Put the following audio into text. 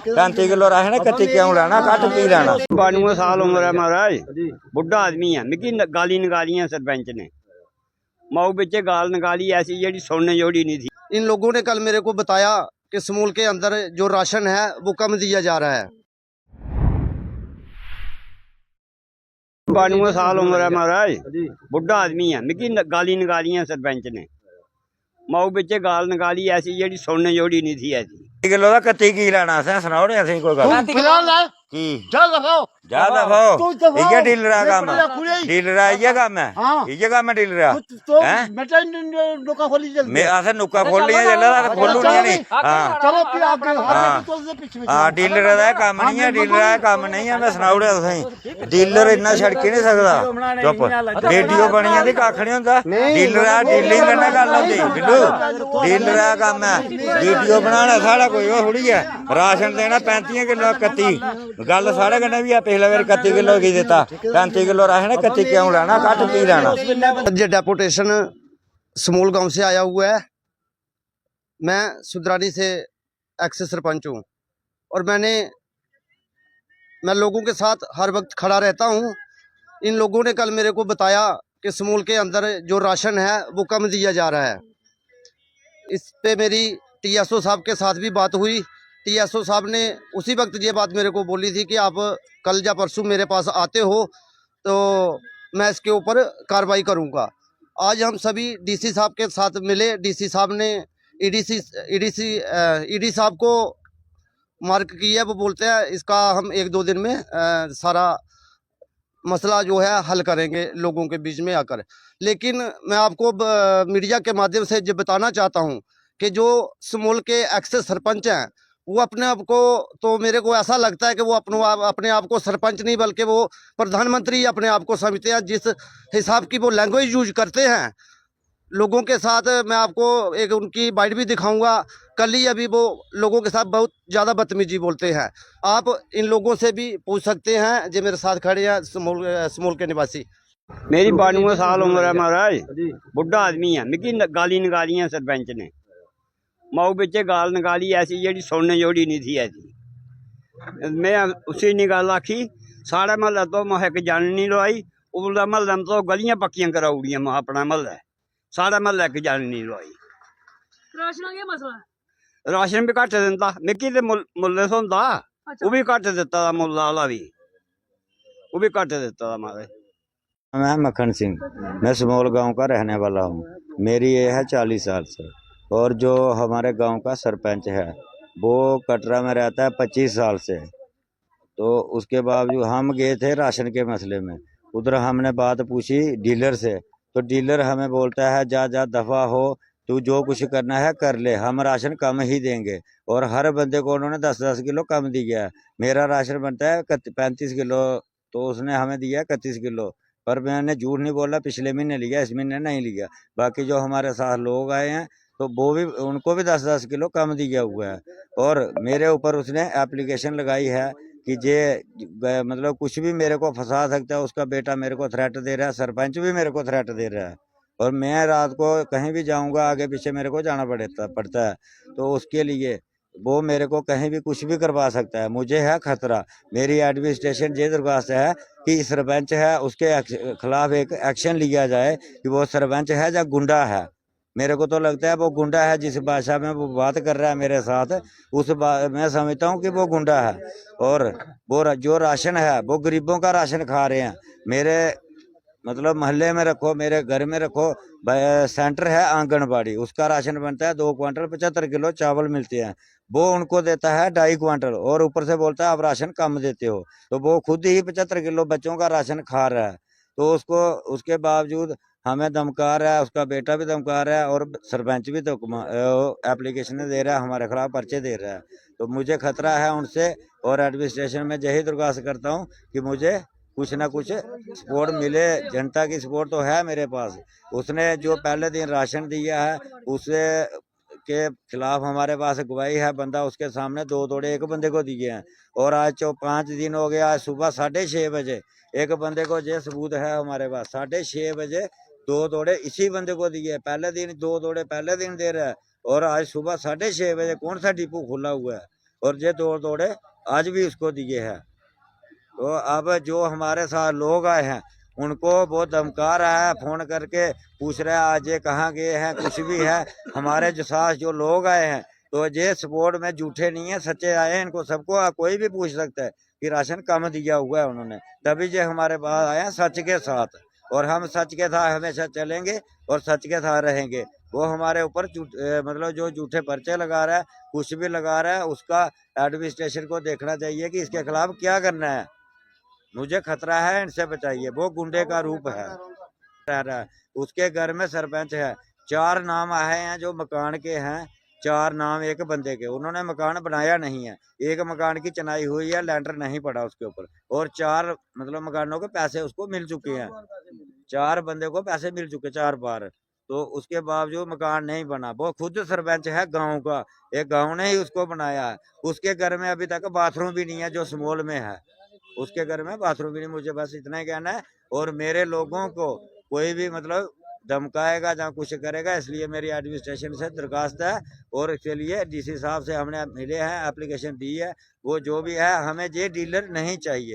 35 kilo ration 31 क्यों लेना, घट की लेना। 92 साल उम्र है महाराज, बुढ़ा आदमी है। मिकी गाली निकाली है सरपंच ने, माऊ बच्चे गाल निकाली ऐसी जी सुनने जोड़ी नहीं थी। इन लोगों ने कल मेरे को बताया कि समूल के अंदर जो राशन है वो कम दिया जा रहा है। 92 साल उम्र है महाराज, बुढ़ा आदमी है। मिकी गाली निकाली है सरपंच ने, माऊ बच्चे गाल निकाली ऐसी जी सुनने जोड़ी नहीं थी ऐसी। किलो का 31 की लेना, असें सनाओ ने असें कोई गल की जा दफाओ। इयै डीलर का काम है, डीलर इयै काम है, इयै काम है डीलर का। असें नुक्का खोलियां जेल्लै खोलूनियां नहीं। हां डीलर दा कम्म नहीं है, डीलर दा कम्म नहीं है। मैं सनाई ओड़ेआ तुसें, डीलर इन्ना छड़की नहीं सकदा। चुप, वीडियो बनी जंदी कक्ख नहीं होंदा। डीलर डीलिंग कन्नै गल्ल होंदी बिल्लू, डीलर दा कम्म है। वीडियो बनाना साढ़ा कोई ओह् थोड़ी है। राशन देना 35 किलो 31, गल साढ़े कन्नै भी है। पिछले बार 31 किलो की दिता, 35 किलो राशन 31 क्यों लेना, घट की लेना। ये डेपुटेशन समूल गांव से आया हुआ है। मैं सुदरानी से एक्स सरपंच हूँ और मैं लोगों के साथ हर वक्त खड़ा रहता हूँ। इन लोगों ने कल मेरे को बताया कि समूल के अंदर जो राशन है वो कम दिया जा रहा है। इस पे मेरी टीएसओ साहब के साथ भी बात हुई। टीएसओ साहब ने उसी वक्त ये बात मेरे को बोली थी कि आप कल या परसों मेरे पास आते हो तो मैं इसके ऊपर कार्रवाई करूँगा। आज हम सभी डीसी साहब के साथ मिले। डीसी साहब ने ईडी साहब को मार्क किया। वो बोलते हैं इसका हम 1-2 दिन में सारा मसला जो है हल करेंगे लोगों के बीच में आकर। लेकिन मैं आपको मीडिया के माध्यम से ये बताना चाहता हूँ कि जो समूल के एक्स सरपंच हैं वो अपने आप को, तो मेरे को ऐसा लगता है कि वो अपने आप को सरपंच नहीं बल्कि वो प्रधानमंत्री अपने आप को समझते हैं। जिस हिसाब की वो लैंग्वेज यूज करते हैं लोगों के साथ, मैं आपको एक उनकी बाइट भी दिखाऊंगा। कल ही अभी वो लोगों के साथ बहुत ज़्यादा बदतमीजी बोलते हैं। आप इन लोगों से भी पूछ सकते हैं जो मेरे साथ खड़े हैं समूल के निवासी। मेरी 92 साल उम्र है महाराज, बुढ़ा आदमी है। मिकी गाली निकाली है सरपंच ने, माऊ बच्चे गाल निकाली ऐसी जी सुनने जोड़ी नहीं थी ऐसी। मैं उसी नहीं गल आखी, साढ़े महल्ले तो मैं एक जन नहीं लवाई, उल्ला महल्ले में तो गलियां पक्कियां कराउड़ियां। मैं अपना महल्ला साढ़े महल्ले एक जन नहीं लवाई। राशन भी घट दिंदा, मिकी ते मुल्ले थोंदा, वो भी घट दिता मुल्ला आह्ला भी, वो भी घट दिता महाराज। मैं मक्खन सिंह, मैं समूल गांव का रहने वाला हूँ। मेरी ये है 40 साल से। और जो हमारे गांव का सरपंच है वो कटरा में रहता है 25 साल से। तो उसके बावजूद हम गए थे राशन के मसले में, उधर हमने बात पूछी डीलर से, तो डीलर हमें बोलता है जा दफ़ा हो, तू जो कुछ करना है कर ले, हम राशन कम ही देंगे। और हर बंदे को उन्होंने 10-10 किलो कम दिया है। मेरा राशन बनता है 35 किलो, तो उसने हमें दिया 31 किलो। पर मैंने झूठ नहीं बोला, पिछले महीने लिया, इस महीने नहीं लिया। बाकी जो हमारे साथ लोग आए हैं तो वो भी, उनको भी 10-10 किलो कम दिया हुआ है। और मेरे ऊपर उसने एप्लीकेशन लगाई है कि मतलब कुछ भी मेरे को फंसा सकता है। उसका बेटा मेरे को थ्रेट दे रहा है, सरपंच भी मेरे को थ्रेट दे रहा है। और मैं रात को कहीं भी जाऊंगा, आगे पीछे मेरे को जाना पड़ता है। तो उसके लिए वो मेरे को कहीं भी कुछ भी करवा सकता है। मुझे है खतरा। मेरी एडमिनिस्ट्रेशन ये दरख्वास्त है कि सरपंच है उसके खिलाफ एक एक्शन लिया जाए कि वो सरपंच है या गुंडा है। मेरे को तो लगता है वो गुंडा है। जिस भाषा में वो बात कर रहा है मेरे साथ, मैं समझता हूँ कि वो गुंडा है। और वो जो राशन है वो गरीबों का राशन खा रहे हैं। मेरे मतलब मोहल्ले में रखो, मेरे घर में रखो, सेंटर है आंगनबाड़ी, उसका राशन बनता है 2 क्वांटल 75 किलो चावल मिलते हैं। वो उनको देता है 2.5 क्वांटल और ऊपर से बोलता है आप राशन कम देते हो। तो वो खुद ही 75 किलो बच्चों का राशन खा रहा है। तो उसके बावजूद हमें धमका रहा है, उसका बेटा भी धमका रहा है और सरपंच भी एप्लीकेशन दे रहा है, हमारे खिलाफ पर्चे दे रहा है। तो मुझे खतरा है उनसे। और एडमिनिस्ट्रेशन में यही दरख्वास्त करता हूँ कि मुझे कुछ ना कुछ सपोर्ट मिले। जनता की सपोर्ट तो है मेरे पास। उसने जो पहले दिन राशन दिया है उसे के खिलाफ हमारे पास गवाही है। बंदा उसके सामने 2 तोड़े एक बंदे को दिए हैं। और आज 5 दिन हो गया, आज सुबह 6:30 बजे एक बंदे को ये सबूत है हमारे पास, 6:30 बजे 2 तोड़े इसी बंदे को दिए। पहले दिन 2 तोड़े पहले दिन दे रहा है और आज सुबह 6:30 बजे कौन सा डिपो खुला हुआ है। और ये दौड़ दौड़े आज भी उसको दिए हैं। तो अब जो हमारे साथ लोग आए हैं उनको वो धमका रहा है, फोन करके पूछ रहा है आज ये कहाँ गए हैं, कुछ भी है। हमारे जो साथ जो लोग आए हैं तो ये सपोर्ट में झूठे नहीं है, सच्चे आए हैं। इनको सबको कोई भी पूछ सकता है कि राशन कम दिया हुआ है उन्होंने, तभी ये हमारे पास आए हैं सच के साथ। और हम सच के साथ हमेशा चलेंगे और सच के साथ रहेंगे। वो हमारे ऊपर मतलब जो झूठे पर्चे लगा रहा है, कुछ भी लगा रहा है, उसका एडमिनिस्ट्रेशन को देखना चाहिए कि इसके खिलाफ क्या करना है। मुझे खतरा है, इनसे बचाइए। वो गुंडे का रूप है, रह रहा है। उसके घर में सरपंच है, 4 नाम आए हैं जो मकान के हैं, 4 नाम एक बंदे के। उन्होंने मकान बनाया नहीं है, एक मकान की चनाई हुई है, लेंटर नहीं पड़ा उसके ऊपर। और 4 मतलब मकानों के पैसे उसको मिल चुके हैं, 4 बंदे को पैसे मिल चुके 4 बार। तो उसके बावजूद मकान नहीं बना। वो खुद सरपंच है गांव का, एक गांव ने ही उसको बनाया है। उसके घर में अभी तक बाथरूम भी नहीं है जो स्मॉल में है, उसके घर में बाथरूम भी नहीं। मुझे बस इतना ही कहना है। और मेरे लोगों को कोई भी मतलब धमकाएगा या कुछ करेगा, इसलिए मेरी एडमिनिस्ट्रेशन से दरखास्त है। और इसके लिए डीसी साहब से हमने मिले हैं, एप्लीकेशन दी है। वो जो भी है, हमें ये डीलर नहीं चाहिए।